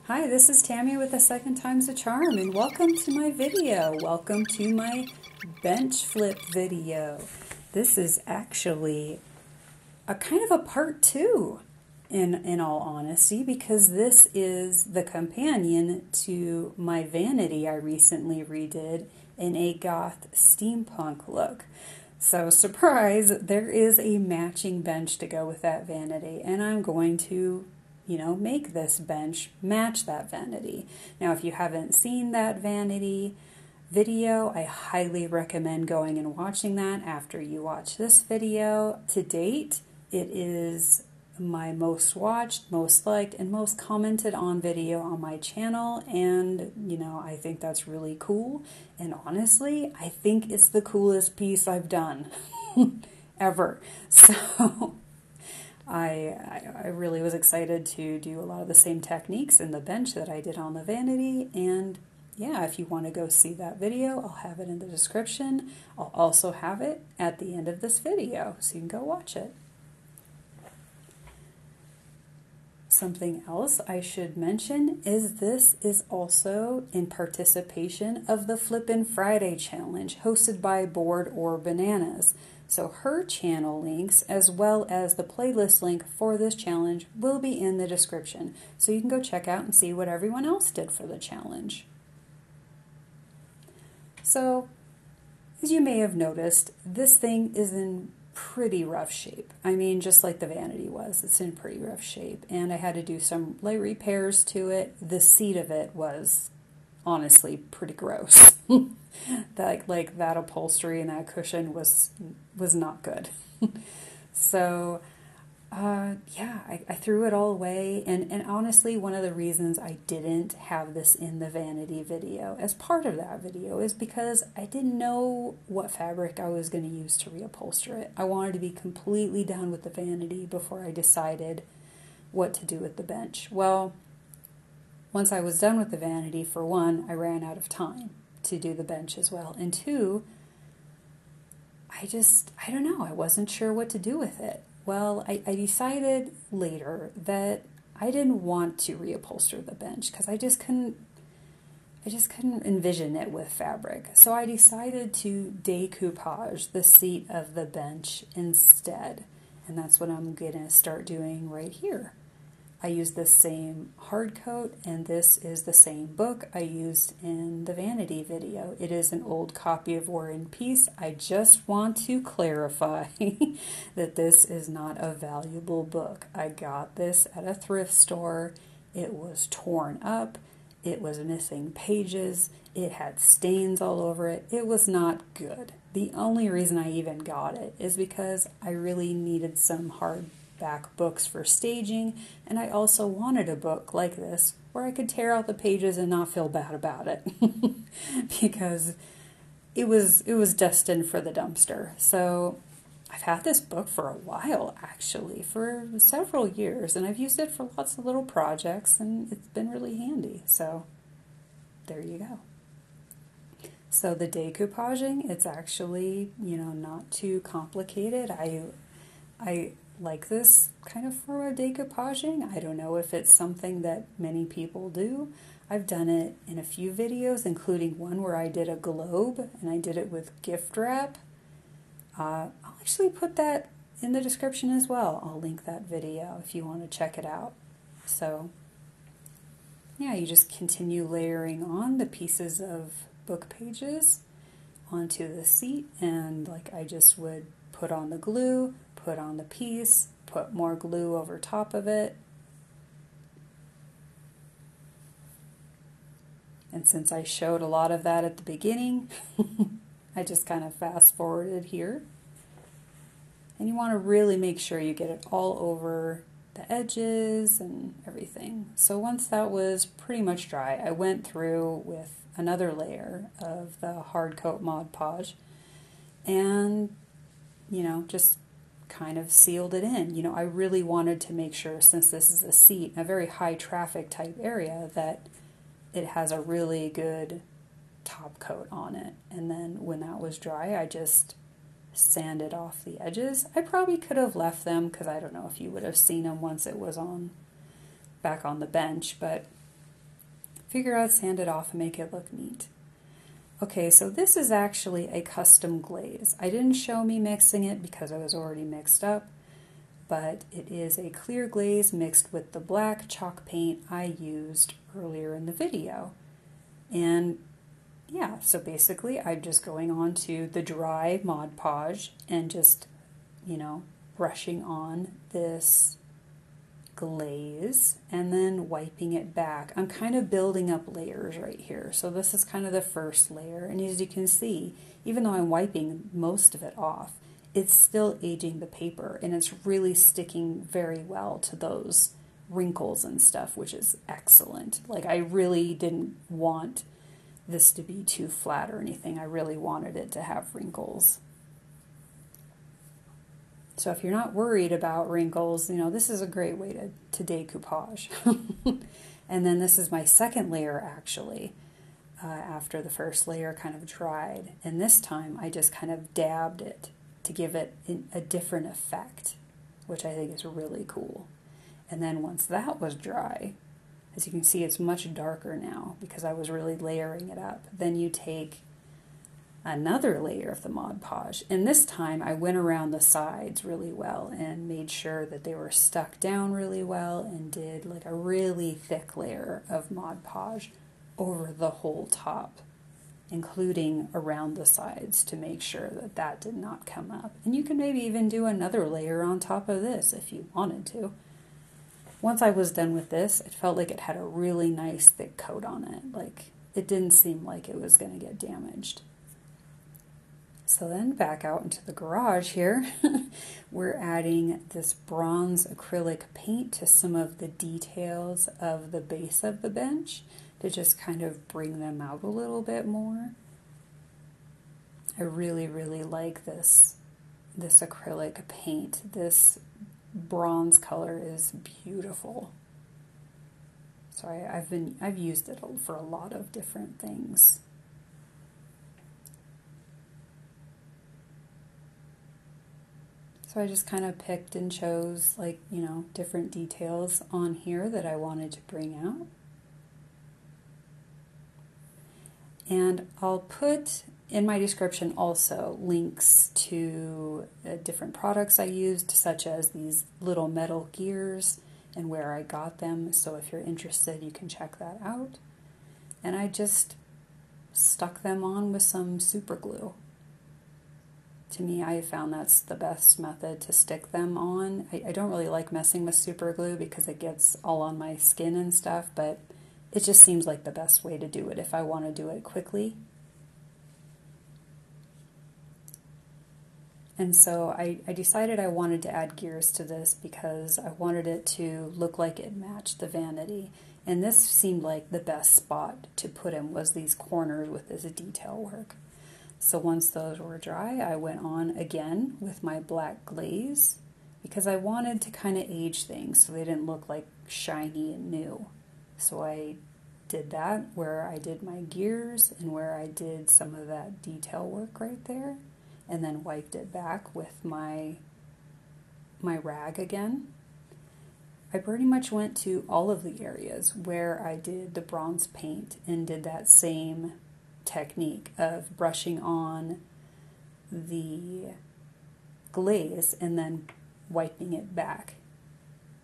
Hi, this is Tammy with The Second Time's a Charm, and welcome to my video. Welcome to my bench flip video. This is actually a kind of a part two, in all honesty, because this is the companion to my vanity I recently redid in a Goth Steampunk look. So, surprise, there is a matching bench to go with that vanity, and I'm going to make this bench match that vanity. Now, if you haven't seen that vanity video, I highly recommend going and watching that after you watch this video. To date, it is my most watched, most liked, and most commented on video on my channel, and I think that's really cool. And honestly, I think it's the coolest piece I've done ever. So I really was excited to do a lot of the same techniques in the bench that I did on the vanity, and yeah, if you want to go see that video, I'll have it in the description. I'll also have it at the end of this video, so you can go watch it. Something else I should mention is this is also in participation of the Flippin Friday challenge hosted by Board or Bananas. So her channel links as well as the playlist link for this challenge will be in the description. So you can go check out and see what everyone else did for the challenge. So, as you may have noticed, this thing is in pretty rough shape. I mean, just like the vanity was, it's in pretty rough shape. And I had to do some light repairs to it. The seat of it was honestly pretty gross. like that upholstery and that cushion was not good. So yeah, I threw it all away, and honestly, one of the reasons I didn't have this in the vanity video as part of that video is because I didn't know what fabric I was going to use to reupholster it. I wanted to be completely done with the vanity before I decided what to do with the bench. Well, once I was done with the vanity, for one, I ran out of time to do the bench as well, and two, I don't know, I wasn't sure what to do with it. Well, I decided later that I didn't want to reupholster the bench because I just couldn't envision it with fabric. So I decided to decoupage the seat of the bench instead, and that's what I'm going to start doing right here. I used the same hard coat, and this is the same book I used in the vanity video. It is an old copy of War and Peace. I just want to clarify that this is not a valuable book. I got this at a thrift store. It was torn up. It was missing pages. It had stains all over it. It was not good. The only reason I even got it is because I really needed some hardback books for staging, and I also wanted a book like this where I could tear out the pages and not feel bad about it because it was destined for the dumpster. So I've had this book for a while, actually, for several years, and I've used it for lots of little projects, and it's been really handy. So there you go. So the decoupaging, it's actually, not too complicated. I like this kind of form of decoupaging. I don't know if it's something that many people do. I've done it in a few videos, including one where I did a globe, and I did it with gift wrap. I'll actually put that in the description as well. I'll link that video if you want to check it out. So yeah, you just continue layering on the pieces of book pages onto the seat, and like I just would put on the glue, put on the piece, put more glue over top of it. And since I showed a lot of that at the beginning, I just kind of fast forwarded here. And you want to really make sure you get it all over the edges and everything. So once that was pretty much dry, I went through with another layer of the hard coat Mod Podge and just kind of sealed it in. I really wanted to make sure, since this is a seat, a very high traffic type area, that it has a really good top coat on it. And then when that was dry, I just sanded off the edges. I probably could have left them because I don't know if you would have seen them once it was back on the bench, but figure out, sand it off, and make it look neat. Okay, so this is actually a custom glaze. I didn't show me mixing it because I was already mixed up, but it is a clear glaze mixed with the black chalk paint I used earlier in the video. And yeah, so basically I'm just going on to the dry Mod Podge and just, you know, brushing on this glaze and then wiping it back. I'm kind of building up layers right here. So this is kind of the first layer, and as you can see, even though I'm wiping most of it off, it's still aging the paper, and it's really sticking very well to those wrinkles and stuff, which is excellent. Like, I really didn't want this to be too flat or anything. I really wanted it to have wrinkles. So if you're not worried about wrinkles, you know, this is a great way to decoupage. And then this is my second layer, actually, after the first layer kind of dried. And this time I just kind of dabbed it to give it a different effect, which I think is really cool. And then once that was dry, as you can see, it's much darker now because I was really layering it up. Then you take another layer of the Mod Podge, and this time I went around the sides really well and made sure that they were stuck down really well, and did like a really thick layer of Mod Podge over the whole top, including around the sides, to make sure that that did not come up. And you can maybe even do another layer on top of this if you wanted to. Once I was done with this, it felt like it had a really nice thick coat on it. Like, it didn't seem like it was going to get damaged. So then back out into the garage here, we're adding this bronze acrylic paint to some of the details of the base of the bench to just kind of bring them out a little bit more. I really, really like this acrylic paint. This bronze color is beautiful. So I've used it for a lot of different things. So I just kind of picked and chose, like, you know, different details on here that I wanted to bring out. And I'll put in my description also links to different products I used, such as these little metal gears and where I got them. So if you're interested, you can check that out. And I just stuck them on with some super glue. To me, I found that's the best method to stick them on. I don't really like messing with super glue because it gets all on my skin and stuff, but it just seems like the best way to do it if I want to do it quickly. And so I decided I wanted to add gears to this because I wanted it to look like it matched the vanity. And this seemed like the best spot to put them, was these corners with this detail work. So once those were dry, I went on again with my black glaze because I wanted to kind of age things so they didn't look like shiny and new. So I did that where I did my gears and where I did some of that detail work right there, and then wiped it back with my rag again. I pretty much went to all of the areas where I did the bronze paint and did that same technique of brushing on the glaze and then wiping it back.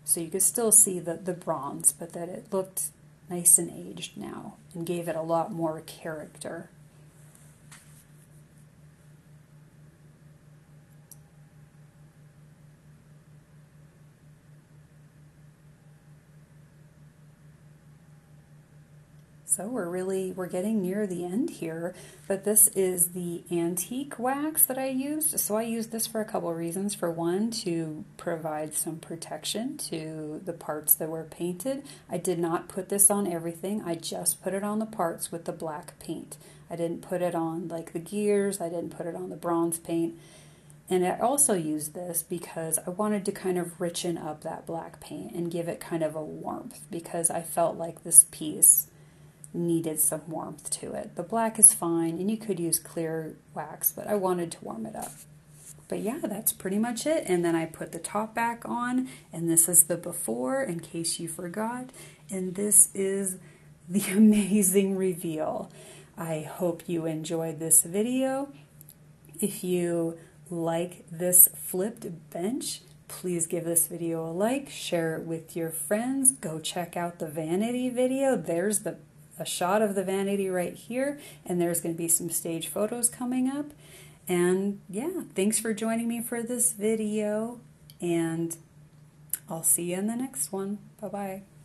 So you could still see the bronze, but that it looked nice and aged now and gave it a lot more character. So we're getting near the end here, but this is the antique wax that I used. So I used this for a couple of reasons. For one, to provide some protection to the parts that were painted. I did not put this on everything. I just put it on the parts with the black paint. I didn't put it on like the gears. I didn't put it on the bronze paint. And I also used this because I wanted to kind of richen up that black paint and give it kind of a warmth, because I felt like this piece needed some warmth to it. The black is fine, and you could use clear wax, but I wanted to warm it up. But yeah, that's pretty much it. And then I put the top back on, and this is the before, in case you forgot. And this is the amazing reveal. I hope you enjoyed this video. If you like this flipped bench, please give this video a like, share it with your friends, go check out the vanity video. There's a shot of the vanity right here, and there's going to be some stage photos coming up. And yeah, thanks for joining me for this video, and I'll see you in the next one. Bye-bye.